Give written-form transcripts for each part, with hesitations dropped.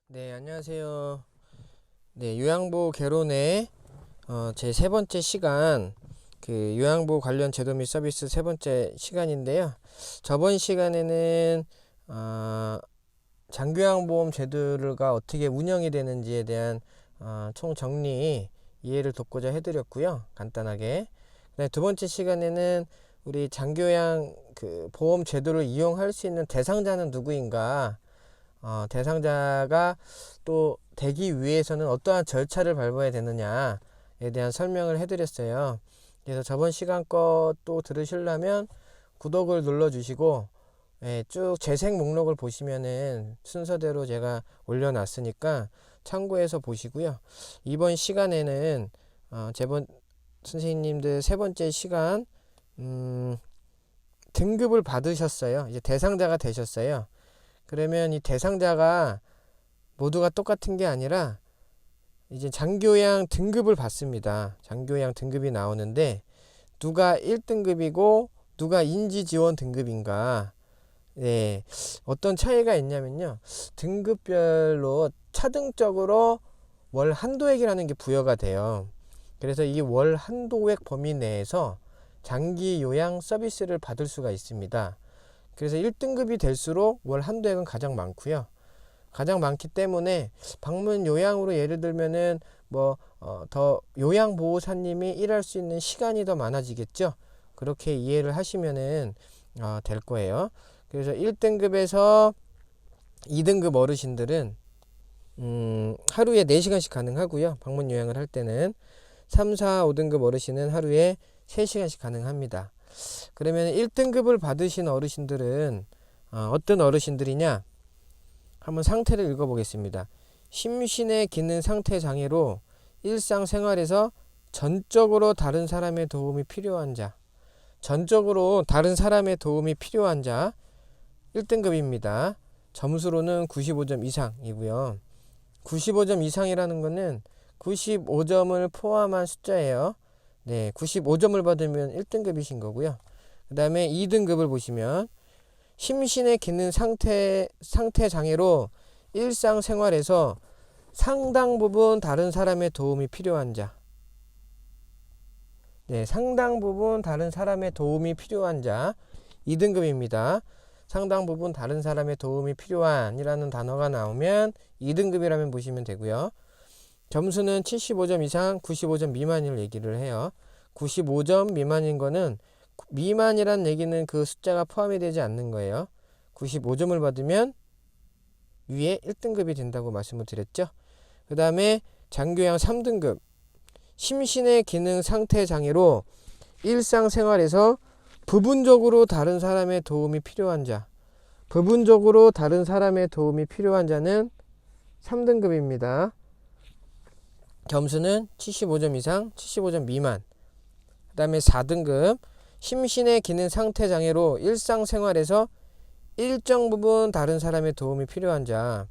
네, 안녕하세요. 네, 요양보 개론의 제 세 번째 시간, 요양보 관련 제도 및 서비스 세 번째 시간인데요. 저번 시간에는 장교양보험 제도가 어떻게 운영이 되는지에 대한 총 정리 이해를 돕고자 해드렸고요. 간단하게. 네, 두 번째 시간에는 우리 장교양 보험 제도를 이용할 수 있는 대상자는 누구인가? 대상자가 또 되기 위해서는 어떠한 절차를 밟아야 되느냐에 대한 설명을 해드렸어요. 그래서 저번 시간 거 또 들으시려면 구독을 눌러주시고, 쭉 재생 목록을 보시면은 순서대로 제가 올려놨으니까 참고해서 보시고요. 이번 시간에는 제번 선생님들 세 번째 시간 등급을 받으셨어요. 이제 대상자가 되셨어요. 그러면 이 대상자가 모두가 똑같은 게 아니라 이제 장교양 등급을 받습니다. 장교양 등급이 나오는데 누가 1등급이고 누가 인지지원 등급인가. 네, 어떤 차이가 있냐면요. 등급별로 차등적으로 월 한도액이라는 게 부여가 돼요. 그래서 이 월 한도액 범위 내에서 장기 요양 서비스를 받을 수가 있습니다. 그래서 1등급이 될수록 월 한도액은 가장 많고요. 가장 많기 때문에 방문 요양으로 예를 들면은 더 요양보호사님이 일할 수 있는 시간이 더 많아지겠죠. 그렇게 이해를 하시면은 될 거예요. 그래서 1등급에서 2등급 어르신들은 하루에 4시간씩 가능하고요. 방문 요양을 할 때는 3, 4, 5등급 어르신은 하루에 3시간씩 가능합니다. 그러면 1등급을 받으신 어르신들은 어떤 어르신들이냐? 한번 상태를 읽어보겠습니다. 심신의 기능 상태 장애로 일상생활에서 전적으로 다른 사람의 도움이 필요한 자, 전적으로 다른 사람의 도움이 필요한 자 1등급입니다. 점수로는 95점 이상이고요. 95점 이상이라는 것은 95점을 포함한 숫자예요. 네, 95점을 받으면 1등급이신 거고요. 그 다음에 2등급을 보시면 심신의 기능 상태 장애로 일상생활에서 상당 부분 다른 사람의 도움이 필요한 자. 네, 상당 부분 다른 사람의 도움이 필요한 자 2등급입니다. 상당 부분 다른 사람의 도움이 필요한이라는 단어가 나오면 2등급이라면 보시면 되고요. 점수는 75점 이상, 95점 미만을 얘기를 해요. 95점 미만인 거는 미만이란 얘기는 그 숫자가 포함이 되지 않는 거예요. 95점을 받으면 위에 1등급이 된다고 말씀을 드렸죠. 그 다음에 장교양 3등급 심신의 기능 상태 장애로 일상생활에서 부분적으로 다른 사람의 도움이 필요한 자, 부분적으로 다른 사람의 도움이 필요한 자는 3등급입니다. 점수는 75점 이상, 75점 미만. 그 다음에 4등급 심신의 기능 상태 장애로 일상생활에서 일정 부분 다른 사람의 도움이 필요한 자,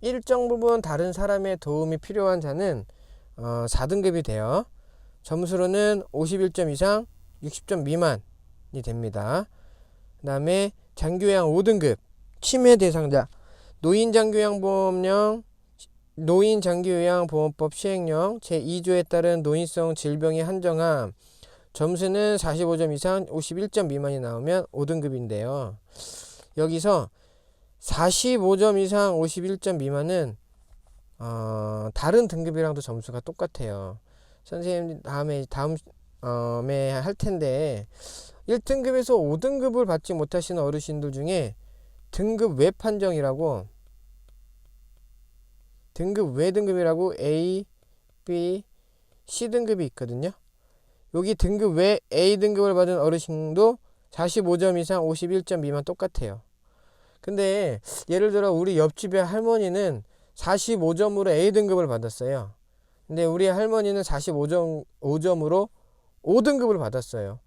일정 부분 다른 사람의 도움이 필요한 자는 4등급이 돼요. 점수로는 51점 이상, 60점 미만이 됩니다. 그 다음에 장교양 5등급 치매 대상자 노인장교양보험령 노인장기요양보험법 시행령 제2조에 따른 노인성 질병의 한정함 점수는 45점 이상 51점 미만이 나오면 5등급인데요. 여기서 45점 이상 51점 미만은 다른 등급이랑도 점수가 똑같아요. 선생님 다음에 할 텐데 1등급에서 5등급을 받지 못하시는 어르신들 중에 등급 외 판정이라고 등급 외 등급이라고 A, B, C 등급이 있거든요. 여기 등급 외 A 등급을 받은 어르신도 45점 이상 51점 미만 똑같아요. 근데 예를 들어 우리 옆집의 할머니는 45점으로 A 등급을 받았어요. 근데 우리 할머니는 45점으로 5등급을 받았어요.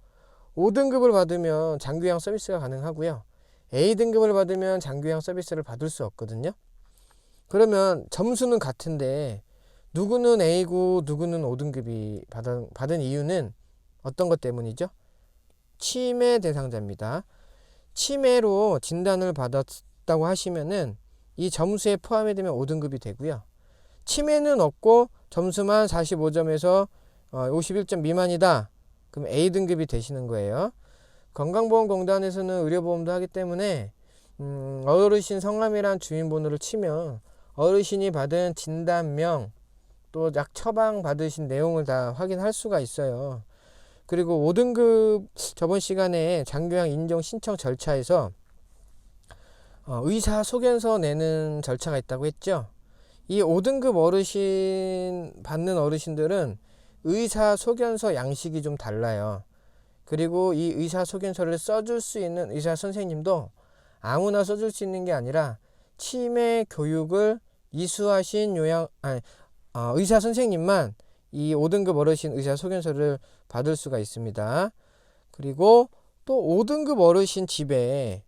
5등급을 받으면 장교양 서비스가 가능하고요. A 등급을 받으면 장교양 서비스를 받을 수 없거든요. 그러면 점수는 같은데 누구는 A고 누구는 5등급이 받은 이유는 어떤 것 때문이죠? 치매 대상자입니다. 치매로 진단을 받았다고 하시면은 이 점수에 포함이 되면 5등급이 되고요. 치매는 없고 점수만 45점에서 51점 미만이다. 그럼 A등급이 되시는 거예요. 건강보험공단에서는 의료보험도 하기 때문에 어르신 성함이란 주민번호를 치면 어르신이 받은 진단명 또 약 처방 받으신 내용을 다 확인할 수가 있어요. 그리고 5등급 저번 시간에 장교양 인정 신청 절차에서 의사 소견서 내는 절차가 있다고 했죠. 이 5등급 어르신 받는 어르신들은 의사 소견서 양식이 좀 달라요. 그리고 이 의사 소견서를 써줄 수 있는 의사 선생님도 아무나 써줄 수 있는 게 아니라 치매 교육을 이수하신 의사 선생님만 이 5등급 어르신 의사 소견서를 받을 수가 있습니다. 그리고 또 5등급 어르신 집에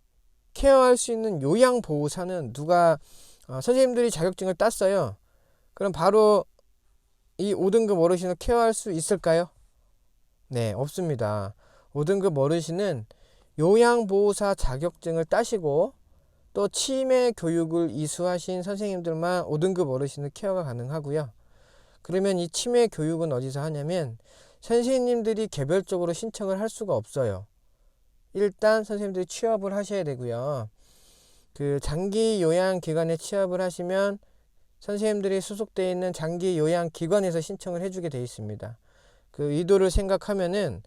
케어할 수 있는 요양보호사는 누가 선생님들이 자격증을 땄어요. 그럼 바로 이 5등급 어르신을 케어할 수 있을까요? 네, 없습니다. 5등급 어르신은 요양보호사 자격증을 따시고 또 치매 교육을 이수하신 선생님들만 5등급 어르신을 케어가 가능하고요. 그러면 이 치매 교육은 어디서 하냐면 선생님들이 개별적으로 신청을 할 수가 없어요. 일단 선생님들이 취업을 하셔야 되고요. 그 장기 요양기관에 취업을 하시면 선생님들이 소속되어 있는 장기 요양기관에서 신청을 해주게 되어 있습니다. 그 의도를 생각하면은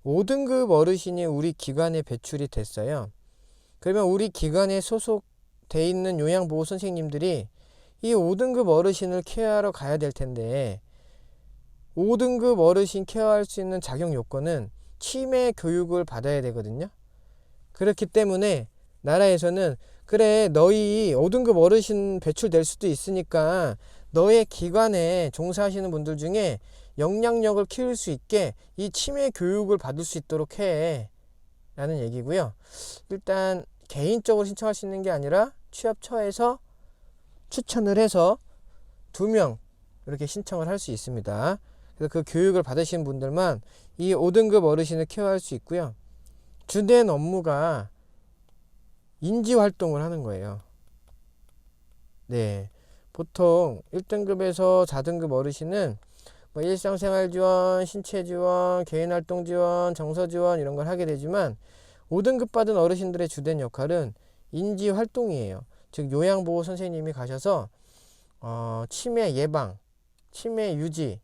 5등급 어르신이 우리 기관에 배출이 됐어요. 그러면 우리 기관에 소속되어 있는 요양보호 선생님들이 이 5등급 어르신을 케어하러 가야 될 텐데 5등급 어르신 케어할 수 있는 자격 요건은 치매 교육을 받아야 되거든요. 그렇기 때문에 나라에서는 그래 너희 5등급 어르신 배출될 수도 있으니까 너의 기관에 종사하시는 분들 중에 영향력을 키울 수 있게 이 치매 교육을 받을 수 있도록 해 라는 얘기고요. 일단 개인적으로 신청할 수 있는 게 아니라 취업처에서 추천을 해서 2명 이렇게 신청을 할 수 있습니다. 그래서 그 교육을 받으신 분들만 이 5등급 어르신을 케어할 수 있고요. 주된 업무가 인지활동을 하는 거예요. 네, 보통 1등급에서 4등급 어르신은 뭐 일상생활 지원, 신체 지원, 개인활동 지원, 정서 지원 이런 걸 하게 되지만 5등급 받은 어르신들의 주된 역할은 인지활동이에요. 즉 요양보호 선생님이 가셔서 치매 예방, 치매 유지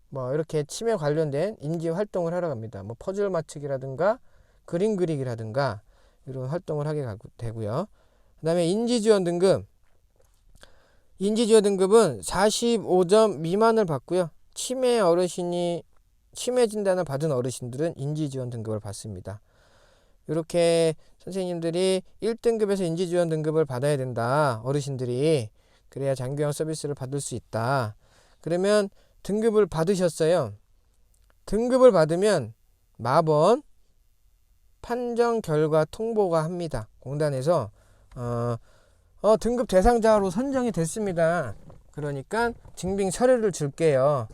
뭐 이렇게 치매 관련된 인지활동을 하러 갑니다. 뭐 퍼즐 맞추기라든가 그림 그리기라든가 이런 활동을 하게 되고요. 그 다음에 인지지원 등급. 인지지원 등급은 45점 미만을 받고요. 치매 진단을 받은 어르신들은 인지지원 등급을 받습니다. 이렇게 선생님들이 1등급에서 인지지원 등급을 받아야 된다. 어르신들이. 그래야 장기요양 서비스를 받을 수 있다. 그러면 등급을 받으셨어요. 등급을 받으면 마번 판정 결과 통보가 합니다. 공단에서 등급 대상자로 선정이 됐습니다. 그러니까 증빙 서류를 줄게요.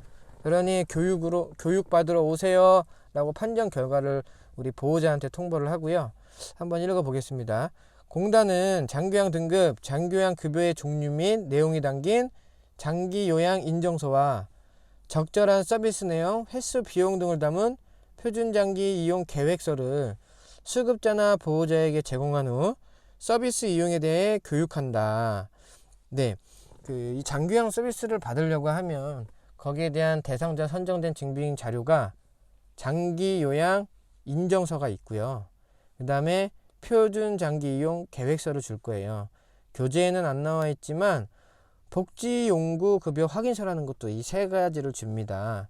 그러니 교육 받으러 오세요 라고 판정 결과를 우리 보호자한테 통보를 하고요. 한번 읽어 보겠습니다. 공단은 장기요양 등급, 장기요양 급여의 종류 및 내용이 담긴 장기요양 인정서와 적절한 서비스 내용, 횟수 비용 등을 담은 표준장기 이용 계획서를 수급자나 보호자에게 제공한 후 서비스 이용에 대해 교육한다. 네, 이 장기요양 서비스를 받으려고 하면 거기에 대한 대상자 선정된 증빙 자료가 장기요양 인정서가 있고요. 그 다음에 표준 장기 이용 계획서를 줄 거예요. 교재에는 안 나와 있지만 복지용구 급여 확인서라는 것도 이 3가지를 줍니다.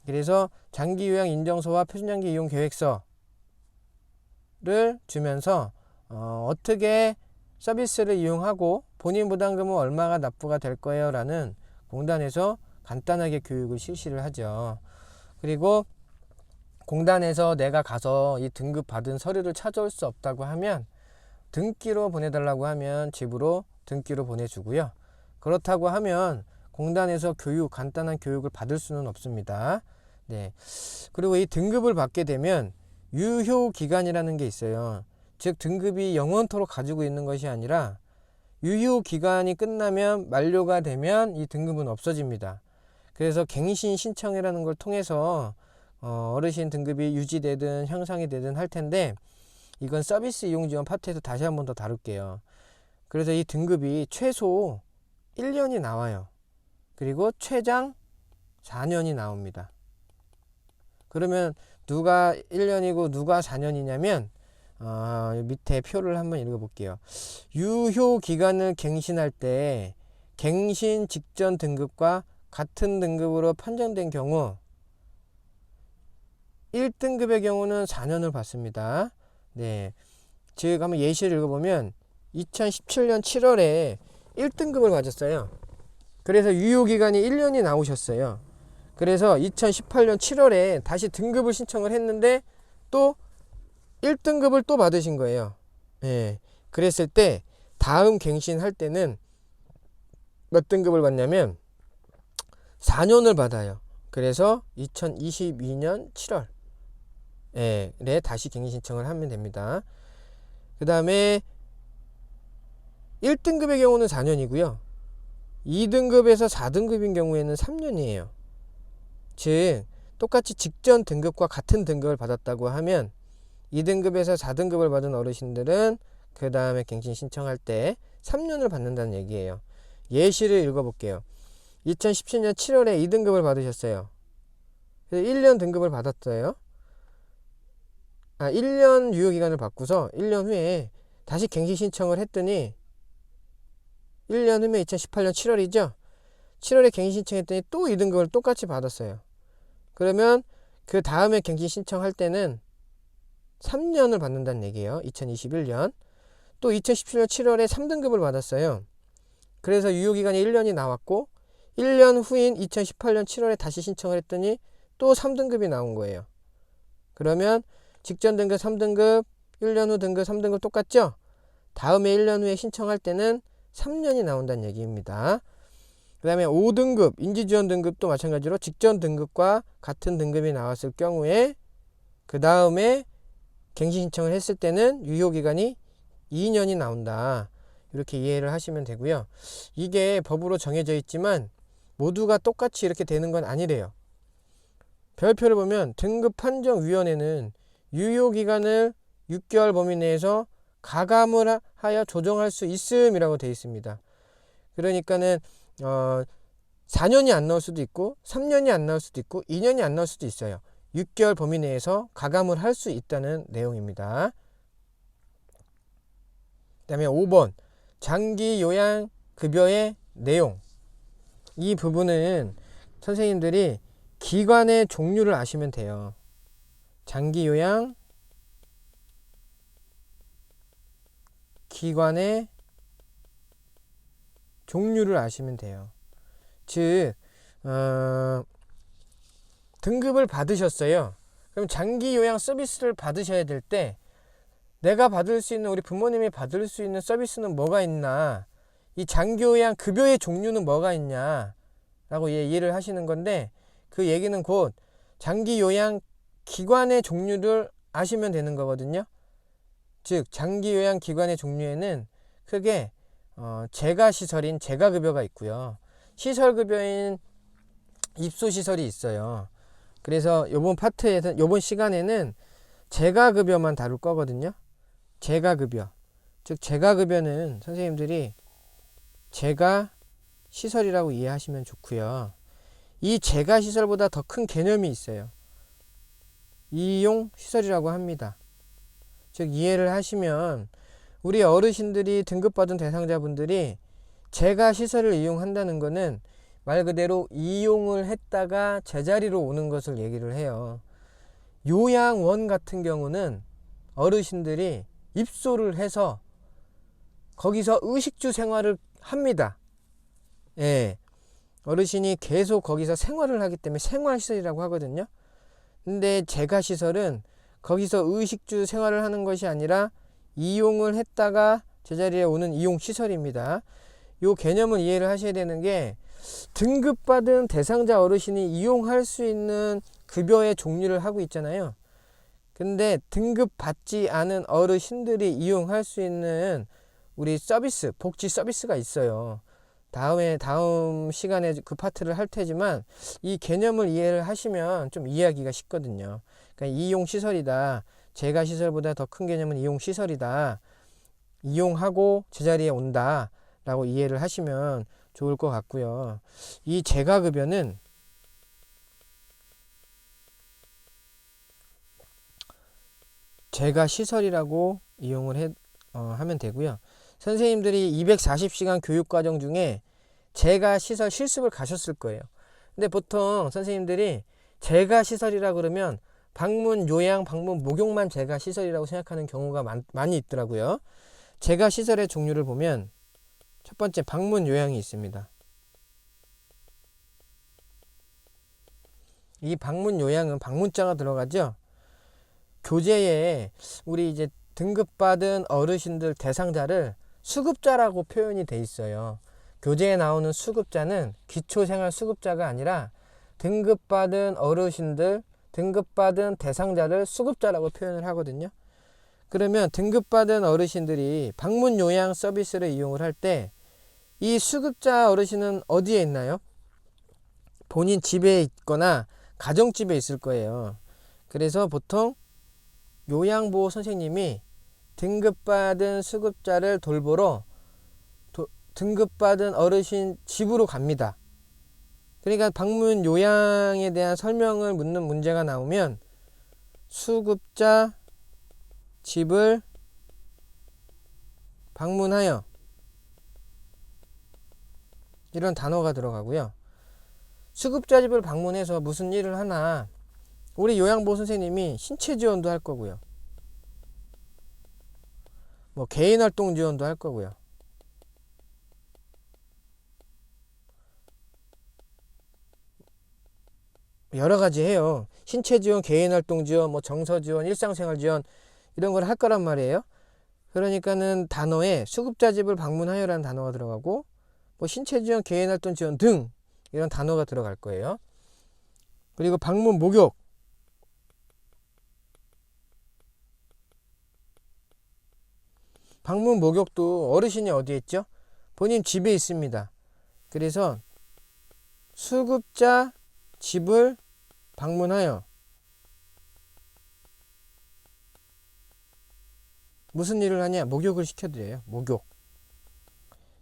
그래서 장기요양 인정서와 표준장기 이용 계획서를 주면서 어떻게 서비스를 이용하고 본인 부담금은 얼마가 납부가 될 거예요 라는 공단에서 간단하게 교육을 실시를 하죠. 그리고 공단에서 내가 가서 이 등급 받은 서류를 찾아올 수 없다고 하면 등기로 보내달라고 하면 집으로 등기로 보내주고요. 그렇다고 하면 공단에서 간단한 교육을 받을 수는 없습니다. 네. 그리고 이 등급을 받게 되면 유효 기간이라는 게 있어요. 즉 등급이 영원토록 가지고 있는 것이 아니라 유효 기간이 끝나면 만료가 되면 이 등급은 없어집니다. 그래서 갱신 신청이라는 걸 통해서 어르신 등급이 유지되든 향상이 되든 할 텐데, 이건 서비스 이용 지원 파트에서 다시 한번 더 다룰게요. 그래서 이 등급이 최소 1년이 나와요. 그리고 최장 4년이 나옵니다. 그러면 누가 1년이고 누가 4년이냐면 밑에 표를 한번 읽어볼게요. 유효 기간을 갱신할 때 갱신 직전 등급과 같은 등급으로 판정된 경우 1등급의 경우는 4년을 받습니다. 네, 즉 한번 예시를 읽어보면 2017년 7월에 1등급을 맞았어요. 그래서 유효기간이 1년이 나오셨어요. 그래서 2018년 7월에 다시 등급을 신청을 했는데 또 1등급을 또 받으신 거예요. 예. 그랬을 때 다음 갱신할 때는 몇 등급을 받냐면 4년을 받아요. 그래서 2022년 7월에 다시 갱신 신청을 하면 됩니다. 그 다음에 1등급의 경우는 4년이고요. 2등급에서 4등급인 경우에는 3년이에요. 즉 똑같이 직전 등급과 같은 등급을 받았다고 하면 2등급에서 4등급을 받은 어르신들은 그 다음에 갱신 신청할 때 3년을 받는다는 얘기예요. 예시를 읽어볼게요. 2017년 7월에 2등급을 받으셨어요. 그래서 1년 등급을 받았어요. 1년 유효기간을 받고서 1년 후에 다시 갱신 신청을 했더니 1년 후면 2018년 7월이죠. 7월에 갱신 신청했더니 또 2등급을 똑같이 받았어요. 그러면 그 다음에 갱신 신청할 때는 3년을 받는다는 얘기예요. 2021년. 또 2017년 7월에 3등급을 받았어요. 그래서 유효기간이 1년이 나왔고 1년 후인 2018년 7월에 다시 신청을 했더니 또 3등급이 나온 거예요. 그러면 직전 등급 3등급, 1년 후 등급 3등급 똑같죠? 다음에 1년 후에 신청할 때는 3년이 나온다는 얘기입니다. 그 다음에 5등급, 인지지원 등급도 마찬가지로 직전 등급과 같은 등급이 나왔을 경우에 그 다음에 갱신 신청을 했을 때는 유효기간이 2년이 나온다. 이렇게 이해를 하시면 되고요. 이게 법으로 정해져 있지만 모두가 똑같이 이렇게 되는 건 아니래요. 별표를 보면 등급판정위원회는 유효기간을 6개월 범위 내에서 가감을 하여 조정할 수 있음이라고 되어 있습니다. 그러니까는 4년이 안 나올 수도 있고 3년이 안 나올 수도 있고 2년이 안 나올 수도 있어요. 6개월 범위 내에서 가감을 할 수 있다는 내용입니다. 그 다음에 5번 장기 요양 급여의 내용. 이 부분은 선생님들이 기관의 종류를 아시면 돼요. 장기 요양 기관의 종류를 아시면 돼요. 즉 등급을 받으셨어요. 그럼 장기 요양 서비스를 받으셔야 될 때 내가 받을 수 있는, 우리 부모님이 받을 수 있는 서비스는 뭐가 있나, 이 장기 요양 급여의 종류는 뭐가 있냐 라고 이해를 하시는 건데, 그 얘기는 곧 장기 요양 기관의 종류를 아시면 되는 거거든요. 즉 장기 요양 기관의 종류에는 크게 재가시설인 재가급여가 있고요. 시설급여인 입소시설이 있어요. 그래서 요번 파트에서, 요번 시간에는 재가급여만 다룰 거거든요. 재가급여. 즉 재가급여는 선생님들이 재가시설이라고 이해하시면 좋고요. 이 재가시설보다 더 큰 개념이 있어요. 이용시설이라고 합니다. 즉 이해를 하시면 우리 어르신들이 등급받은 대상자분들이 재가시설을 이용한다는 것은 말 그대로 이용을 했다가 제자리로 오는 것을 얘기를 해요. 요양원 같은 경우는 어르신들이 입소를 해서 거기서 의식주 생활을 합니다. 예. 어르신이 계속 거기서 생활을 하기 때문에 생활시설이라고 하거든요. 근데 재가시설은 거기서 의식주 생활을 하는 것이 아니라 이용을 했다가 제자리에 오는 이용시설입니다. 요 개념을 이해를 하셔야 되는 게, 등급받은 대상자 어르신이 이용할 수 있는 급여의 종류를 하고 있잖아요. 근데 등급받지 않은 어르신들이 이용할 수 있는 우리 서비스, 복지 서비스가 있어요. 다음 시간에 그 파트를 할 테지만 이 개념을 이해를 하시면 좀 이해하기가 쉽거든요. 그러니까 이용시설이다. 재가 시설보다 더 큰 개념은 이용시설이다. 이용하고 제자리에 온다. 라고 이해를 하시면 좋을 것 같고요. 이 재가급여는 재가 시설이라고 이용을 하면 되고요. 선생님들이 240시간 교육과정 중에 재가 시설 실습을 가셨을 거예요. 근데 보통 선생님들이 재가 시설이라 그러면 방문 요양, 방문 목욕만 재가 시설이라고 생각하는 경우가 많이 있더라고요. 재가 시설의 종류를 보면 첫 번째 방문 요양이 있습니다. 이 방문 요양은 방문자가 들어가죠. 교재에 우리 이제 등급받은 어르신들 대상자를 수급자라고 표현이 돼 있어요. 교재에 나오는 수급자는 기초생활수급자가 아니라 등급받은 어르신들, 등급받은 대상자를 수급자라고 표현을 하거든요. 그러면 등급받은 어르신들이 방문 요양 서비스를 이용을 할 때 이 수급자 어르신은 어디에 있나요? 본인 집에 있거나 가정집에 있을 거예요. 그래서 보통 요양보호 선생님이 등급받은 수급자를 돌보러 등급받은 어르신 집으로 갑니다. 그러니까 방문 요양에 대한 설명을 묻는 문제가 나오면 수급자 집을 방문하여 이런 단어가 들어가고요. 수급자 집을 방문해서 무슨 일을 하나, 우리 요양보호 선생님이 신체 지원도 할 거고요. 뭐 개인활동 지원도 할 거고요. 여러 가지 해요. 신체 지원, 개인활동 지원, 뭐 정서 지원, 일상생활 지원 이런 걸 할 거란 말이에요. 그러니까는 단어에 수급자 집을 방문하여라는 단어가 들어가고 뭐 신체 지원, 개인활동 지원 등 이런 단어가 들어갈 거예요. 그리고 방문 목욕. 방문 목욕도 어르신이 어디에 있죠? 본인 집에 있습니다. 그래서 수급자 집을 방문하여 무슨 일을 하냐? 목욕을 시켜드려요. 목욕.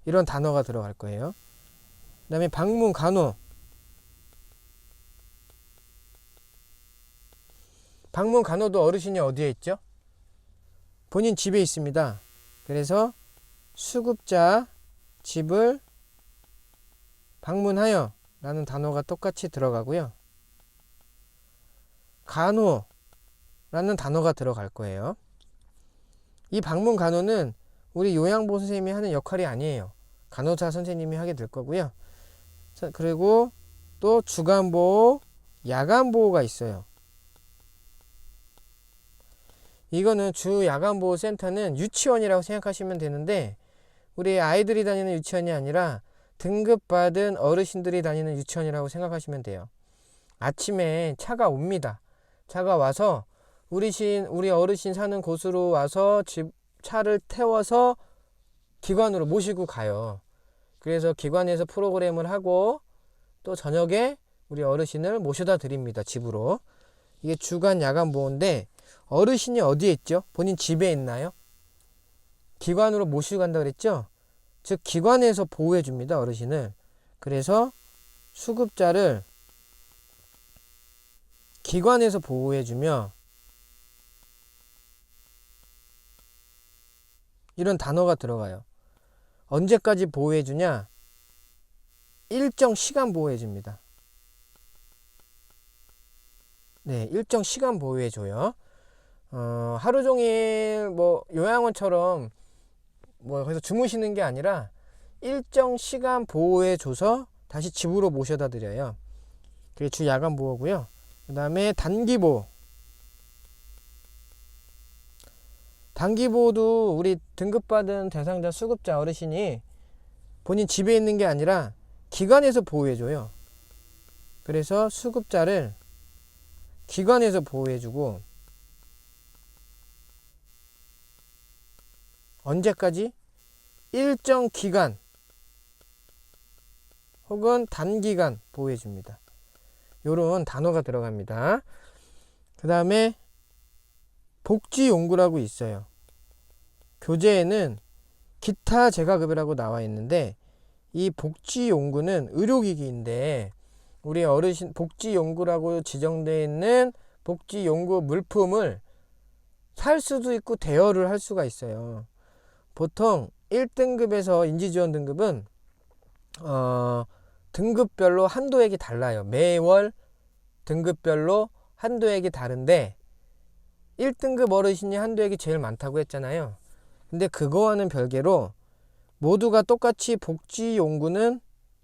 이런 단어가 들어갈 거예요. 그 다음에 방문 간호. 방문 간호도 어르신이 어디에 있죠? 본인 집에 있습니다. 그래서 수급자 집을 방문하여 라는 단어가 똑같이 들어가고요. 간호라는 단어가 들어갈 거예요. 이 방문 간호는 우리 요양보호 선생님이 하는 역할이 아니에요. 간호사 선생님이 하게 될 거고요. 그리고 또 주간보호, 야간보호가 있어요. 이거는 주 야간보호센터는 유치원이라고 생각하시면 되는데 우리 아이들이 다니는 유치원이 아니라 등급받은 어르신들이 다니는 유치원이라고 생각하시면 돼요. 아침에 차가 옵니다. 차가 와서 우리 어르신 사는 곳으로 와서 차를 태워서 기관으로 모시고 가요. 그래서 기관에서 프로그램을 하고 또 저녁에 우리 어르신을 모셔다 드립니다. 집으로. 이게 주간 야간 보호인데 어르신이 어디에 있죠? 본인 집에 있나요? 기관으로 모시고 간다 그랬죠? 즉 기관에서 보호해 줍니다. 어르신을. 그래서 수급자를 기관에서 보호해 주며 이런 단어가 들어가요. 언제까지 보호해 주냐? 일정 시간 보호해 줍니다. 네, 일정 시간 보호해 줘요. 하루 종일 뭐 요양원처럼 뭐 거기서 주무시는 게 아니라 일정 시간 보호해 줘서 다시 집으로 모셔다 드려요. 그게 주 야간 보호고요. 그 다음에 단기 보호. 단기 보호도 우리 등급받은 대상자 수급자 어르신이 본인 집에 있는 게 아니라 기관에서 보호해 줘요. 그래서 수급자를 기관에서 보호해 주고 언제까지? 일정 기간 혹은 단기간 보호해 줍니다. 요런 단어가 들어갑니다. 그 다음에 복지용구라고 있어요. 교재에는 기타 재가급여라고 나와 있는데 이 복지용구는 의료기기인데 우리 어르신 복지용구라고 지정되어 있는 복지용구 물품을 살 수도 있고 대여를 할 수가 있어요. 보통 1등급에서 인지지원 등급은 등급별로 한도액이 달라요. 매월 등급별로 한도액이 다른데 1등급 어르신이 한도액이 제일 많다고 했잖아요. 근데 그거와는 별개로 모두가 똑같이 복지용구는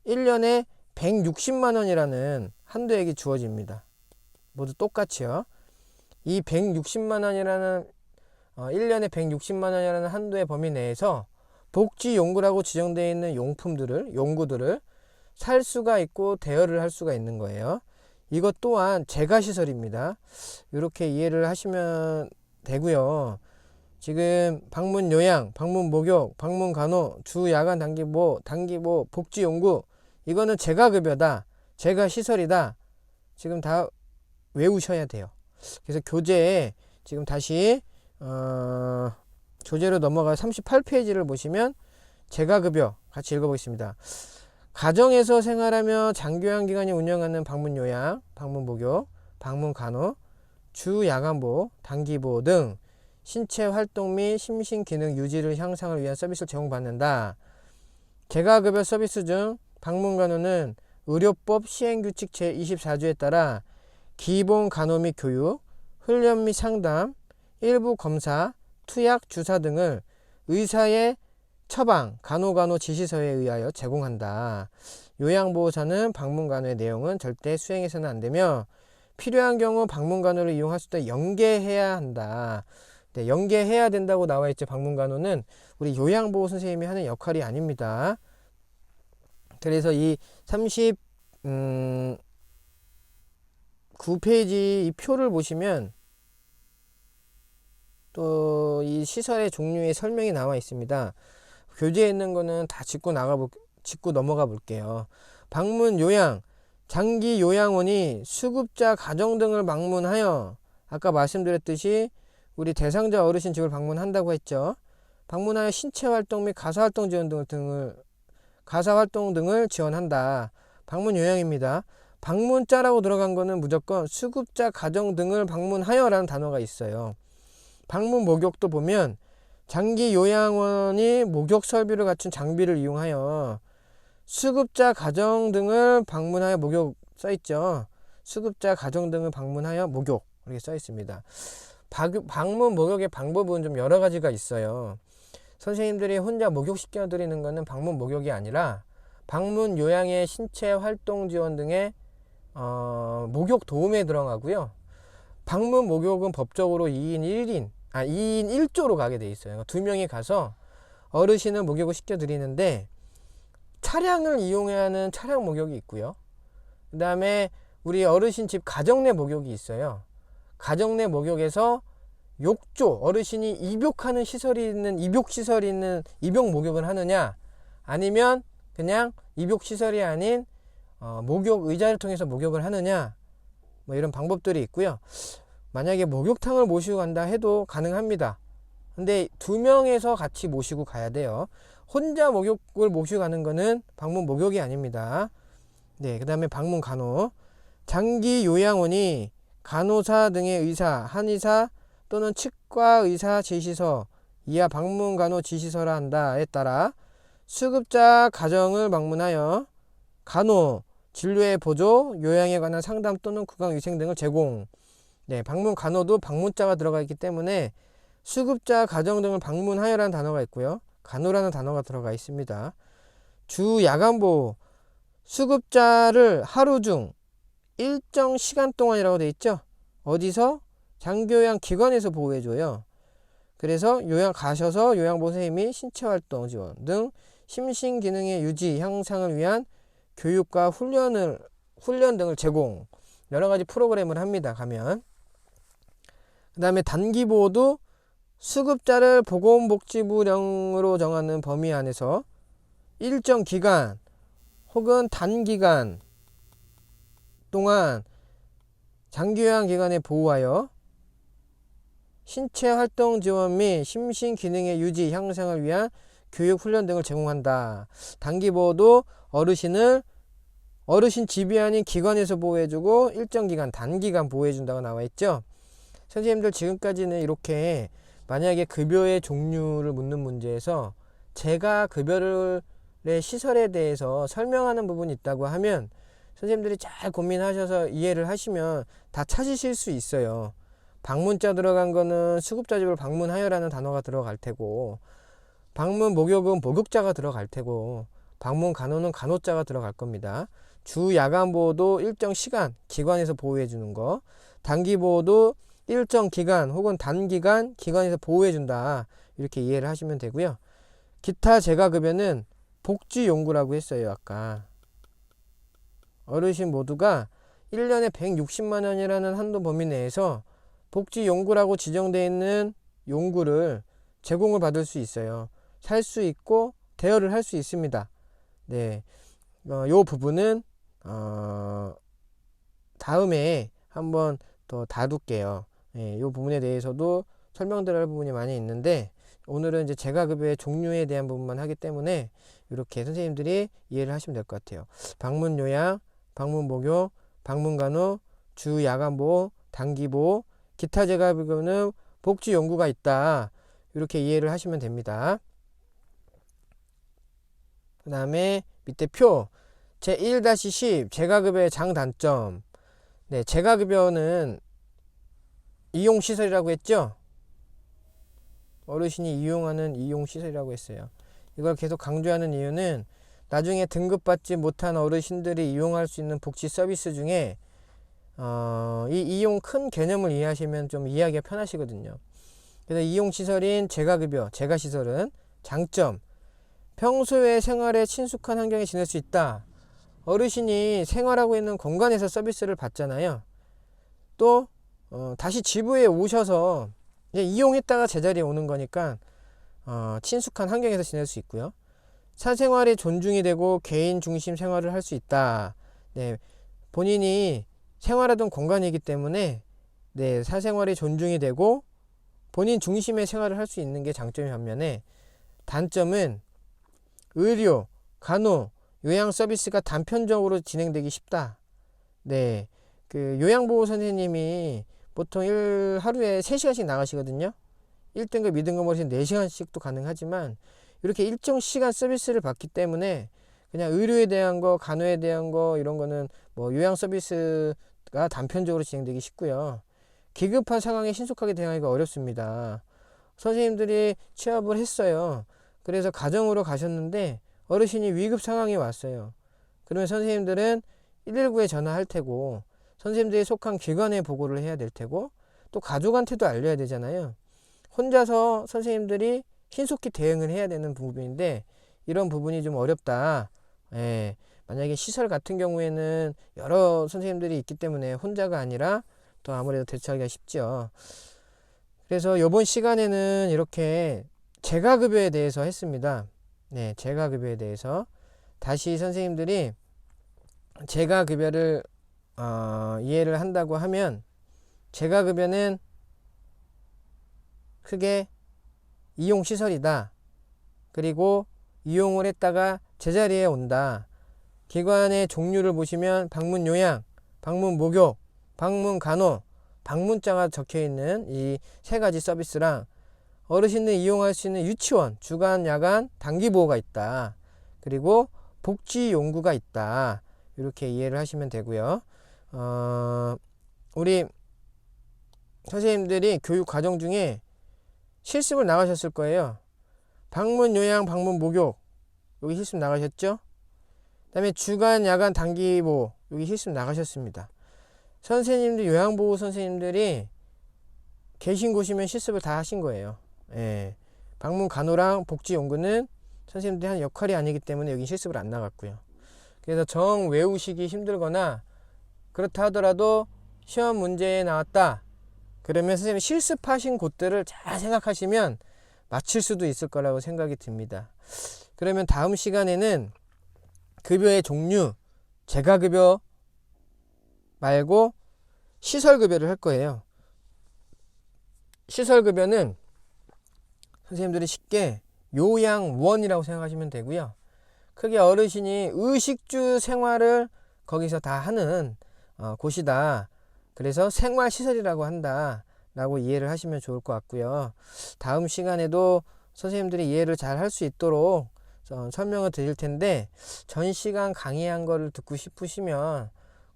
1년에 160만원이라는 한도액이 주어집니다. 모두 똑같이요. 이 160만원이라는 1년에 160만원이라는 한도의 범위 내에서 복지용구라고 지정되어 있는 용구들을 살 수가 있고 대여를 할 수가 있는 거예요. 이것 또한 재가시설입니다. 이렇게 이해를 하시면 되고요. 지금 방문 요양, 방문 목욕, 방문 간호, 주 야간 단기보, 복지용구 이거는 재가급여다, 재가시설이다. 지금 다 외우셔야 돼요. 그래서 교재에 지금 다시 교재로 넘어가 38페이지를 보시면 재가급여 같이 읽어보겠습니다. 가정에서 생활하며 장교양기관이 운영하는 방문요양, 방문목욕, 방문간호, 주야간보, 단기보 등 신체활동 및 심신기능 유지를 향상을 위한 서비스를 제공받는다. 재가급여 서비스 중 방문간호는 의료법 시행규칙 제24조에 따라 기본간호 및 교육, 훈련 및 상담, 일부 검사, 투약, 주사 등을 의사의 처방, 간호 지시서에 의하여 제공한다. 요양보호사는 방문간호의 내용은 절대 수행해서는 안되며 필요한 경우 방문간호를 이용할 수 있도록 연계해야 한다. 네, 연계해야 된다고 나와있죠. 방문간호는 우리 요양보호 선생님이 하는 역할이 아닙니다. 그래서 이 39페이지 이 표를 보시면 또 이 시설의 종류의 설명이 나와 있습니다. 교재에 있는 거는 다 짚고 넘어가 볼게요. 방문 요양, 장기 요양원이 수급자 가정 등을 방문하여 아까 말씀드렸듯이 우리 대상자 어르신 집을 방문한다고 했죠. 방문하여 신체활동 및 가사활동 등을 지원한다. 방문 요양입니다. 방문자라고 들어간 거는 무조건 수급자 가정 등을 방문하여 라는 단어가 있어요. 방문 목욕도 보면 장기 요양원이 목욕 설비를 갖춘 장비를 이용하여 수급자 가정 등을 방문하여 목욕 써있죠. 수급자 가정 등을 방문하여 목욕 이렇게 써있습니다. 방문 목욕의 방법은 좀 여러 가지가 있어요. 선생님들이 혼자 목욕시켜 드리는 것은 방문 목욕이 아니라 방문 요양의 신체 활동 지원 등의 목욕 도움에 들어가고요. 방문 목욕은 법적으로 2인 1조로 가게 돼 있어요. 2명이 가서 어르신을 목욕을 시켜 드리는데 차량을 이용해야 하는 차량 목욕이 있고요. 그 다음에 우리 어르신 집 가정 내 목욕이 있어요. 가정 내 목욕에서 욕조, 어르신이 입욕하는 시설이 있는 입욕 목욕을 하느냐, 아니면 그냥 입욕 시설이 아닌 목욕 의자를 통해서 목욕을 하느냐, 뭐 이런 방법들이 있고요. 만약에 목욕탕을 모시고 간다 해도 가능합니다. 근데 2명에서 같이 모시고 가야 돼요. 혼자 목욕을 모시고 가는 거는 방문 목욕이 아닙니다. 네, 그 다음에 방문 간호, 장기 요양원이 간호사 등의 의사, 한의사 또는 치과 의사 지시서 이하 방문 간호 지시서라 한다에 따라 수급자 가정을 방문하여 간호, 진료의 보조, 요양에 관한 상담 또는 구강위생 등을 제공. 네, 방문 간호도 방문자가 들어가 있기 때문에 수급자 가정 등을 방문하여라는 단어가 있고요. 간호라는 단어가 들어가 있습니다. 주 야간보호, 수급자를 하루 중 일정 시간 동안이라고 되어 있죠. 어디서? 장기요양 기관에서 보호해줘요. 그래서 가셔서 요양보호 선생님이 신체활동 지원 등 심신기능의 유지, 향상을 위한 교육과 훈련 등을 제공, 여러가지 프로그램을 합니다. 가면 그 다음에 단기보호도 수급자를 보건복지부령으로 정하는 범위 안에서 일정 기간 혹은 단기간 동안 장기요양 기간에 보호하여 신체 활동 지원 및 심신 기능의 유지, 향상을 위한 교육, 훈련 등을 제공한다. 단기 보호도 어르신 집이 아닌 기관에서 보호해주고 일정 기간, 단기간 보호해준다고 나와 있죠. 선생님들 지금까지는 이렇게 만약에 급여의 종류를 묻는 문제에서 제가 급여의 시설에 대해서 설명하는 부분이 있다고 하면 선생님들이 잘 고민하셔서 이해를 하시면 다 찾으실 수 있어요. 방문자 들어간 거는 수급자 집을 방문하여라는 단어가 들어갈 테고, 방문 목욕은 목욕자가 들어갈 테고, 방문 간호는 간호자가 들어갈 겁니다. 주 야간 보호도 일정 시간 기관에서 보호해 주는 거, 단기 보호도 일정 기간 혹은 단기간 기관에서 보호해 준다. 이렇게 이해를 하시면 되고요. 기타 재가급여는 복지용구라고 했어요. 아까 어르신 모두가 1년에 160만 원이라는 한도 범위 내에서 복지용구라고 지정되어 있는 용구를 제공을 받을 수 있어요. 살 수 있고 대여를 할 수 있습니다. 네, 요 부분은 다음에 한번 더 다룰게요. 네, 요 부분에 대해서도 설명드릴 부분이 많이 있는데 오늘은 이제 재가급여의 종류에 대한 부분만 하기 때문에 이렇게 선생님들이 이해를 하시면 될 것 같아요. 방문 요양, 방문 목욕, 방문 간호, 주 야간 보호, 단기 보호, 기타 재가급여는 복지 용구가 있다. 이렇게 이해를 하시면 됩니다. 그 다음에 밑에 표 제1-10 재가급여의 장단점. 네, 재가급여는 이용시설이라고 했죠. 어르신이 이용하는 이용시설이라고 했어요. 이걸 계속 강조하는 이유는 나중에 등급받지 못한 어르신들이 이용할 수 있는 복지 서비스 중에 이 이용 큰 개념을 이해하시면 좀 이해하기가 편하시거든요. 그래서 이용시설인 재가급여, 재가시설은 장점, 평소에 생활에 친숙한 환경에 지낼 수 있다. 어르신이 생활하고 있는 공간에서 서비스를 받잖아요. 또 다시 지부에 오셔서 이제 이용했다가 제자리에 오는 거니까 친숙한 환경에서 지낼 수 있고요. 사생활이 존중이 되고 개인 중심 생활을 할 수 있다. 네, 본인이 생활하던 공간이기 때문에 네, 사생활이 존중이 되고 본인 중심의 생활을 할 수 있는 게 장점의 반면에 단점은 의료, 간호, 요양 서비스가 단편적으로 진행되기 쉽다. 네, 그 요양보호 선생님이 보통 하루에 3시간씩 나가시거든요. 1등급, 2등급 어르신 4시간씩도 가능하지만 이렇게 일정 시간 서비스를 받기 때문에 그냥 의료에 대한 거, 간호에 대한 거 이런 거는 뭐 요양 서비스가 단편적으로 진행되기 쉽고요. 기급한 상황에 신속하게 대응하기가 어렵습니다. 선생님들이 취업을 했어요. 그래서 가정으로 가셨는데 어르신이 위급 상황이 왔어요. 그러면 선생님들은 119에 전화할 테고 선생님들이 속한 기관에 보고를 해야 될 테고 또 가족한테도 알려야 되잖아요. 혼자서 선생님들이 신속히 대응을 해야 되는 부분인데 이런 부분이 좀 어렵다. 예, 만약에 시설 같은 경우에는 여러 선생님들이 있기 때문에 혼자가 아니라 또 아무래도 대처하기가 쉽죠. 그래서 이번 시간에는 이렇게 재가급여에 대해서 했습니다. 네, 재가급여에 대해서 다시 선생님들이 재가급여를 이해를 한다고 하면 재가급여는 크게 이용시설이다. 그리고 이용을 했다가 제자리에 온다. 기관의 종류를 보시면 방문 요양, 방문 목욕, 방문 간호, 방문자가 적혀있는 이 3가지 서비스랑 어르신들이 이용할 수 있는 유치원, 주간, 야간, 단기 보호가 있다. 그리고 복지 용구가 있다. 이렇게 이해를 하시면 되고요. 우리 선생님들이 교육 과정 중에 실습을 나가셨을 거예요. 방문 요양, 방문 목욕 여기 실습 나가셨죠? 그 다음에 주간, 야간, 단기 보호 여기 실습 나가셨습니다. 선생님들, 요양보호 선생님들이 계신 곳이면 실습을 다 하신 거예요. 예. 방문 간호랑 복지 연구는 선생님들이 하는 역할이 아니기 때문에 여기 실습을 안 나갔고요. 그래서 정 외우시기 힘들거나 그렇다 하더라도 시험 문제에 나왔다. 그러면 선생님 실습하신 곳들을 잘 생각하시면 맞출 수도 있을 거라고 생각이 듭니다. 그러면 다음 시간에는 급여의 종류, 재가급여 말고 시설급여를 할 거예요. 시설급여는 선생님들이 쉽게 요양원이라고 생각하시면 되고요. 크게 어르신이 의식주 생활을 거기서 다 하는 곳이다. 그래서 생활시설이라고 한다 라고 이해를 하시면 좋을 것 같고요. 다음 시간에도 선생님들이 이해를 잘 할 수 있도록 설명을 드릴 텐데, 전 시간 강의한 거를 듣고 싶으시면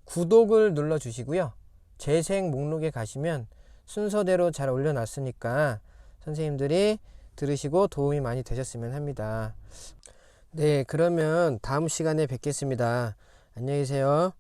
구독을 눌러 주시고요. 재생 목록에 가시면 순서대로 잘 올려놨으니까 선생님들이 들으시고 도움이 많이 되셨으면 합니다. 네, 그러면 다음 시간에 뵙겠습니다. 안녕히 계세요.